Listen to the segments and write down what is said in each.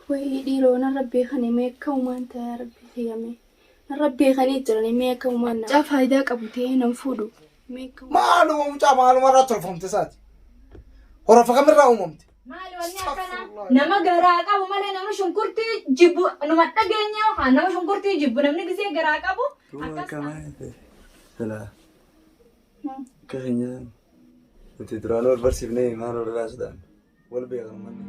ويديرون ربي خني ميكا وما أنت يا ربي خيامي ربي خني تراني ميكا وما أنا شاف هيداك أبوتين نفودو ميكا معلومة مش معلومة راتل فهمت ساتي ورفقة من رأومتي nama garaa qabu malee nama shunkurtii jibbu nama dhageenya yookaan nama shunkurtii jibbu namni gisee garaa qabu akkasumas. Sala. Keenya nuti duraan wal barsiifnee maal walirraa sudhaan wal beekamu manni.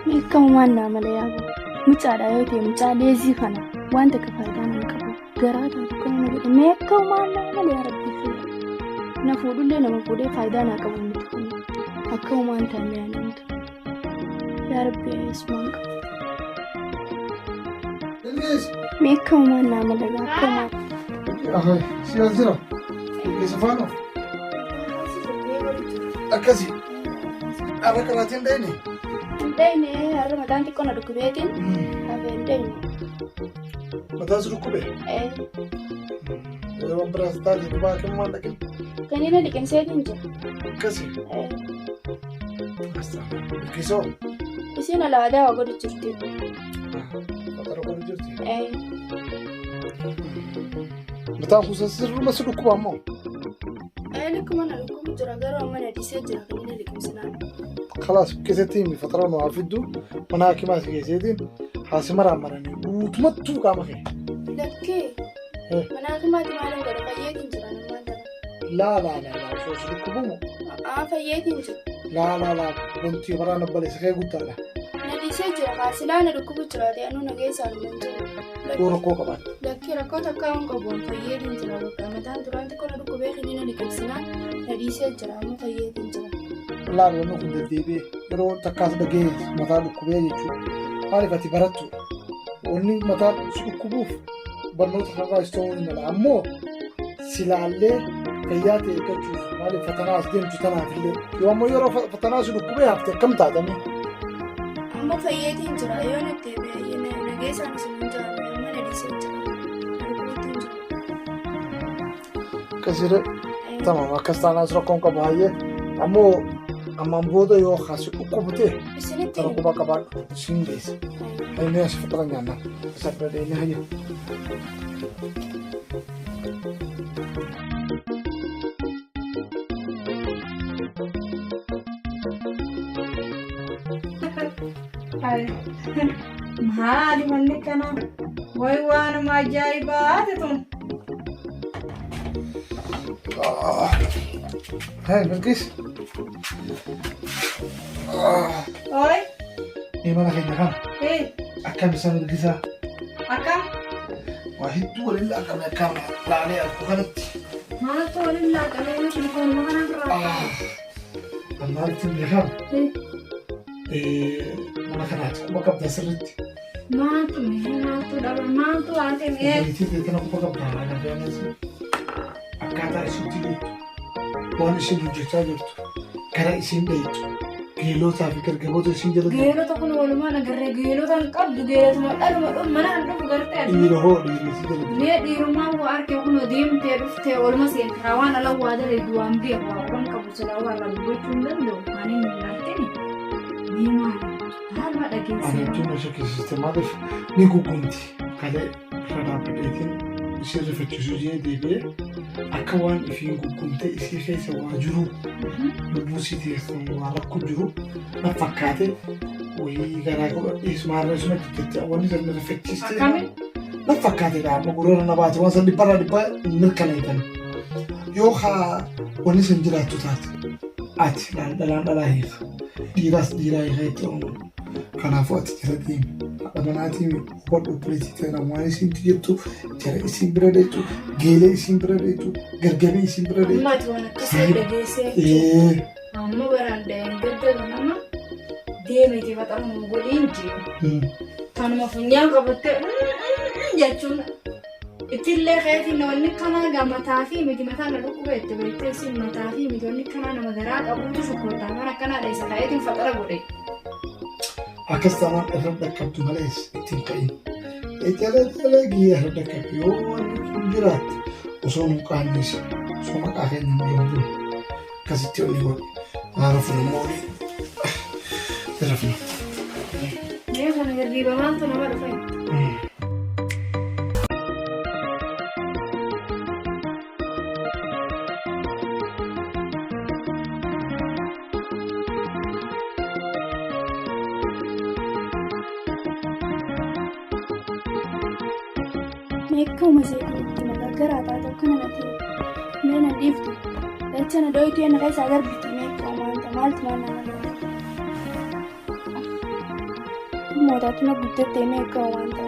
ميكا وما أنا مليابو mucaadha yoo ta'e mucaa leezii kana wanta ka faayidaan hin qabu garaa taatu kan nama godhe meeqa uumannaa malee rabbii na fuudhullee nama fuudhee faayidaa naa qabu miti kun akka uumaan taa'ee yaadamtu yaa rabbii ismaan qabu meeqa uumannaa malee akka uumaan. Siyaas jira keessa faana akkasii dhaaba kanaatiin dheeni. Dene harus mataan tikko na dukubeetin habeen dene mataan si dukube waan biraas taate dubaa kennumaan dhaqin kanina liqimseetin jira akkasii biqisoo isiin alaadaa waa godhu jirti fatara godhu jirti mataan kuusa sirruma si dukkuba ammoo likkuma na dukkubu jira garuu amma na dhiisee jira kanina liqimsinaan خلاص كيساتين بفترة نوافدو مناكي ما سيسيدين حاسمر عمرني وتمتو كامخي لكي مناكي ما تمالن غير فييتين جران ما لا شو سلكبومو فييتين جر لا بنتي برانا بالي سخي قلت له ندي سجر خاصلان ركوب جرادي أنو نجي سالمون وركو كمان لكي ركوب تكاون كبون فييتين جران كمتان دران تكون ركوبه خلينا نكسنا ندي سجر أمو فييتين جران لا كنت ديبي يرو تكاس دقيق متى لكوبيه يجو عارفتي برتو وني متى سلكبوف برنوت خلاص يستوون من العمو سلالة كياتي كتشوف مالي فتناس دين تنا في الليل يوم يرو فتناس لكوبيه هفتة كم تعدني أما فييتين جرا يوم تبي ينه نجيس أنا سمين جرا يوم ما نديسين جرا كثير تمام أكستانا سرقون كباية أما بودا يو خاص كوبته ترى كوبا كبار سينجيس هاي ناس فترة جانا سافر دينا هاي mahali manne kana way waan ma jaibaat tun هاي بلقيس oi إيه ما لك إنها أكمل بسنة بلقيسة akam واحد دول إلا أكمل لا عليه أخذت ma tolilla kalena telefon magana ra أما أنت اللي خام ما كانت ما كبد سرت ma tu daba ma tu ate me بيتي كنا ما كبد أنا بيانس أكاد أشوفي وأنا شيء جيت كذا اسم بيت كيلو تافكر كبوت اسم جلد geelo to kun waluma nagarre geelo tan qabdu geelo ma dalu ma dum mana andu garte يلو هو يلو سيدل ne diruma wa arke kun deemte dufte waluma seen rawana la wadare duam bi wa kon ka busala wa la buchun dando ani nanteni ni ma har ma dagin أنا se تونا شكل سيستم هذا نيكو كنتي كذا فنا بديتين يصير في التجوجية دي أكوان في كنتي يصير في سوا جرو ببوسي تيسون وعلى كجرو نفكاته وهي كراكو اسمها رسمة تتجا ونزل من الفكتيستي akami نفكاته ده مقولنا نبات وانسان دي برا دي با نركنا يوخا ونزل جلات تات لا هيك ديرا هيك kanaafuu ati jala deemi haadha manaatiin hodhu pireetiitiin waan isin jettu jara isin bira deetu geelee isin bira deetu gargalee isin bira deetu. mati wana kasai dagese amma baranda gadda nama deeme ti fatamu godin ji kanuma funyaan qabatte jechuun itille xeeti nonni kana gamataa fi miti mataa na dhukku beette beette isin mataa fi miti nonni kana nama garaa qabutu shukkootaa mana kana dheessa xeetiin fatara godhe akkasuma irra dhaqqabdu malees ittiin qa'iin jala giyyaa irra dhaqqabdu yoo wanni kun jiraatti osoo nu qaannis osoo maqaa keenya nu eegdu akkasitti onni godhe rafnu immoo rafnu. Mee kana garriiba maaltu nama dhufe? Meekuma seetii magagaraa taatee kana natti meena dhiiftu dachana dooyituu ena keessa agarbiti meekuma wanta maaltu maal nama dhabe mootaatuma guddattee meekuma wanta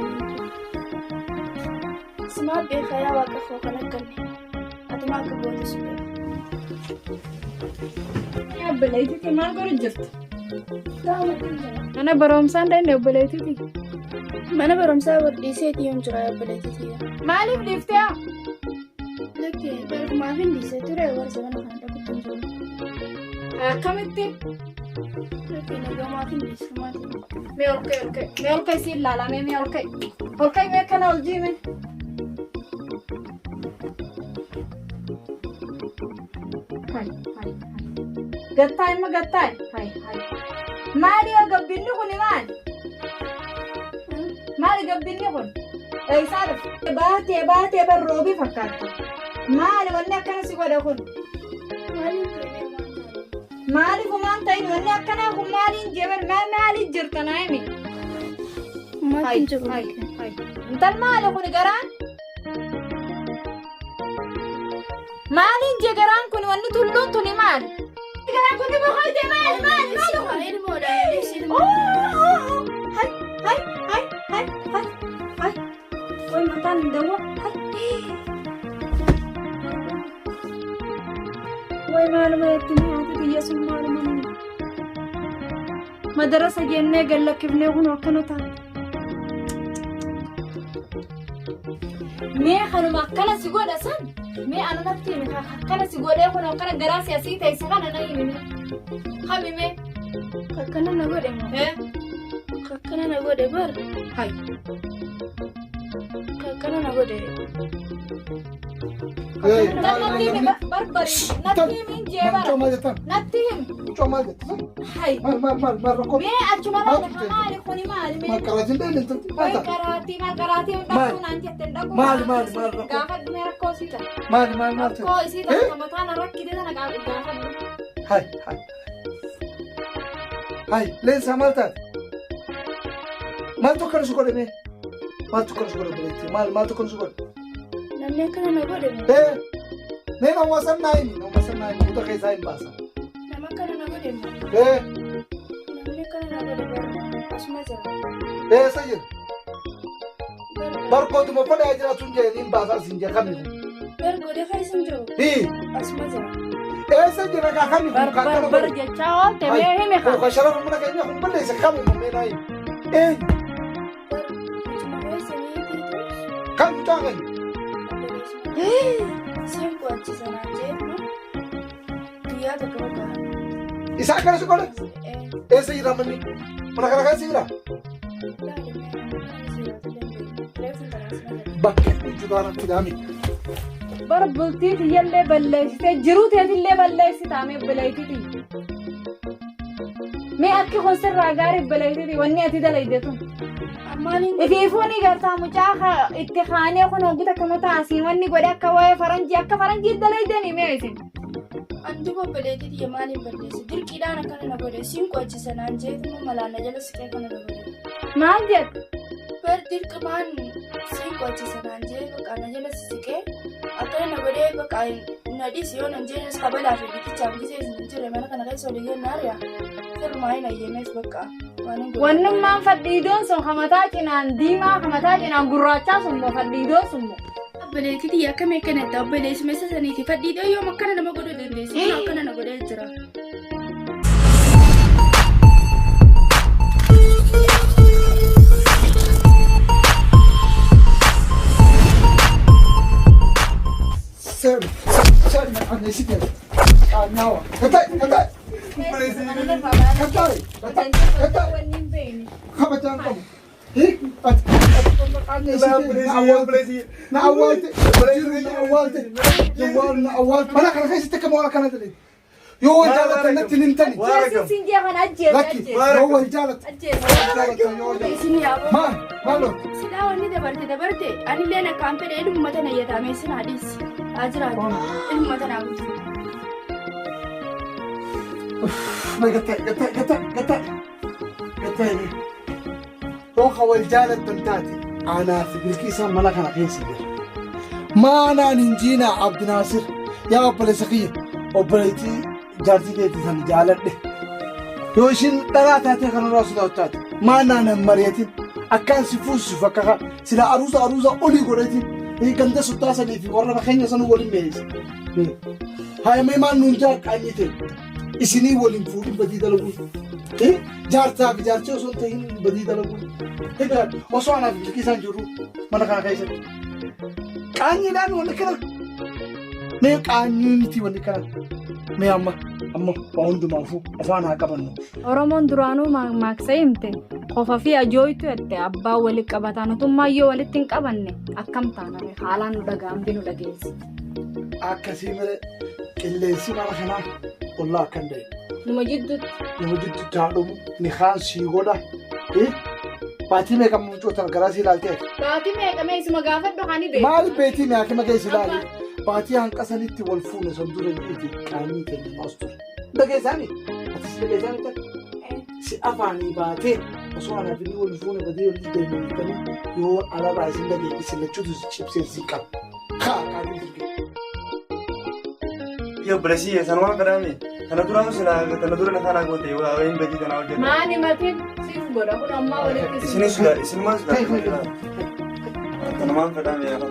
simaa beekaa yaa waaqa koo kan akkanne atuma akka goote suphee. Yaa obboleettiitii maal godhu jirtu? Mana barumsaan danda'e obboleettiitii. Mana barumsaa dhiiseetii yoon jira obboleettiitii. Maaliif dhiiftee? Lakkee barkumaaf hin dhiisee ture warra mana kana dhabutti hin jiru. Akkamitti? Lakkee nagamaaf hin dhiisee maatii. Mee ol ka'e siin laalamee mee ol ka'e. Ol ka'e mee kana ol jiime. Gattaa immoo gattaa. Maali yoo gabbinni kuni maali? Maali gabbinni kun? Eeysaa dhufe? Baatee barroobii fakkaata. Maali wanni akkana si godha kun? Maaliif maan ta'in wanni akkanaa kun maaliin jeeban maaliin jirta naa himi? Maatiin jiru. Intal maali kun garaan? Maaliin jee garaan kun wanni tulluun tuni maali? Garaan kun ni boqolte maali? Woy mataan hin dawa. Woy maaluma yettini haati biyya sun maaluma nini. Madarasa jennee gallakkifnee kun akkana taate. Mee kanuma akkana si godha san? Mee anumatti himi akkana si godhee kun akkana garaa siyaasii ta'e isa kana na himi. Hamime. Kakkana na godhe moo? Kakkana na godhe bar. Hai. Kakkana na godhe. Natti himi barbari. Natti himi jeebara. Natti himi. Comal jettu. Hai. Maal rakkoo. Mee achuma maali kuni maali mee? Makaraatiin dheedhintu. Makaraatii dhaquu naan jettee dhaquu. Maali rakkoo. Gaafa dhumee rakkoo isii ta'a. Maali Rakkoo isii ta'a mataan rakkite sana gaafa dhume. Hai, leensaa maal taate? Maaltu akkana si godhe mee? Maaltu akkana si godhe buleetti? Maaltu akkana si godhe? Namni akkana na godhe moo? Mee nama sannaa himi, muta keessaa hin baasa. Nama akkana na godhe moo? Namni akkana na godhe bar asuma jira. Eessa jira? Barkootuma fadhaa jiraatu hin jedhanii hin baasaa siin jee kamiif? Bargoodee keessa hin jiru. Asuma jira. Eessa jira kaa kamiif? Bar jechaa oolte mee himi kaa. Ka sharafa mana keenya kun balleessa kamiif mee naa himi? Kan mucaa keenya? Siin qo'achiisanaa jeetu guyyaa tokko ba'a. Isaa akkana si godhe? Eessa jira manni? Mana kana keessa jira? Bakkee hojjetaa irratti daami. Bar bultii tiyyallee balleessitee jiruu teetillee balleessita mee bilaytiti. Mee akki kun sirraa gaarii bilaytiti wanni ati dalaydetu. Ifiifuuni gartaa mucaa itti kaanee kun hoggita akkama taasii wanni godhe akka waa'ee faranjii dalaydanii mee isin. Anti bobboleettii maaliin balleessi dirqiidhaan akkana na godhe siin qo'achiisanaan jeetuma malaan na jala siqee kana na godhe. Maal jedhu? Bar dirqimaan siin qo'achiisanaan jee bakka na jala siqee akkana na godhee bakka nadhiis yoo nan jeenes kabalaa fi bitichaaf gisee hin jirre mana kana keessa olii gannaa ari'a. Firmaa hin ayyameef bakka. Wannummaan fadhiidoon sun hamataa cinaan diimaa hamataa cinaan gurraachaa sun moo fadhiidoon sun moo? Obboleettii akkamii akkanatti obboleessuma isa saniiti fadhiidoo yoom akkana nama godhuu dandeessu akkana na godhee jira. Sari anne si tiene. Nyawa. Katai. Kabajaan qabu. mana kana keessatti akka moora kana ta'e yoo wal jaalatan natti hin tani Sinjaa kana ajjeese. lakki yoo wal jaalatan maalo Silaa wanni dabarte anillee nakkaan fedhe ilmuma tana yataamee sinaa dhiisi. Haa jiraatu ilmuma tanaa guutu. gataa yoo ka wal jaalatan taate aanaa fi bilqiisaa mana kana keessa jira maanaan injiinaa Abdinaasir yaa obboleessa kiyya obboleettii jaartii keetii san jaaladhe yoo ishiin dharaa taatee kanarraa sodaatu taate maanaan hin mari'atin akkaan si fuusisuuf akka sila aruusa olii godhatin ganda soddaa sanii fi warra keenya sanuu waliin beeyse haayamee maan nuun jaaqqaanii ta'e isinii waliin fuudhin badii dalaguun jaartaa fi jaartii osoo hin ta'in badii dalaguun egaa osoo anaaf bilqiisaan jiru mana kana keessatti qaanyiidhaan wanni kana mee qaanyii miti wanni kana mee amma waa hundumaafuu afaan haa qabannu. Oromoon duraanuu maaksa himte qofa fi ajooytu jette abbaa walitti qabataan utummaa yoo walitti hin qabanne akkam taaname haalaan nu dhaga'an binu dhageessi. Akkasii malee qilleensi mana kanaa ollaa akkan ta'e. Nama jidduutti haadhumu ni kaan sii godha. Baatii meeqa mucoota garaa sii ilaaltee? Baatii meeqa meesuma gaafadhu hani beeku. Maali beetii meeqa keessa ilaali? Baatii hanqasanitti wal fuune san dura niiti qaanii kennu maas ture. Dhageessaani? Atis dhageessaani ta'e? Si afaanii baatee osoo anaaf inni wal fuune badii walitti deebi'anii yoo alaabaa isin dhageessi lachuutu cibseersi qaba. Kaa'anii jirge. Yoo bilasii sanumaan fedhame kana duraan silaa kana dura na kana goote waa'een badii kana hojjetu. Maani matiin siif godha kun ammaa walitti isinumaan silaa kanumaan fedhame yaa.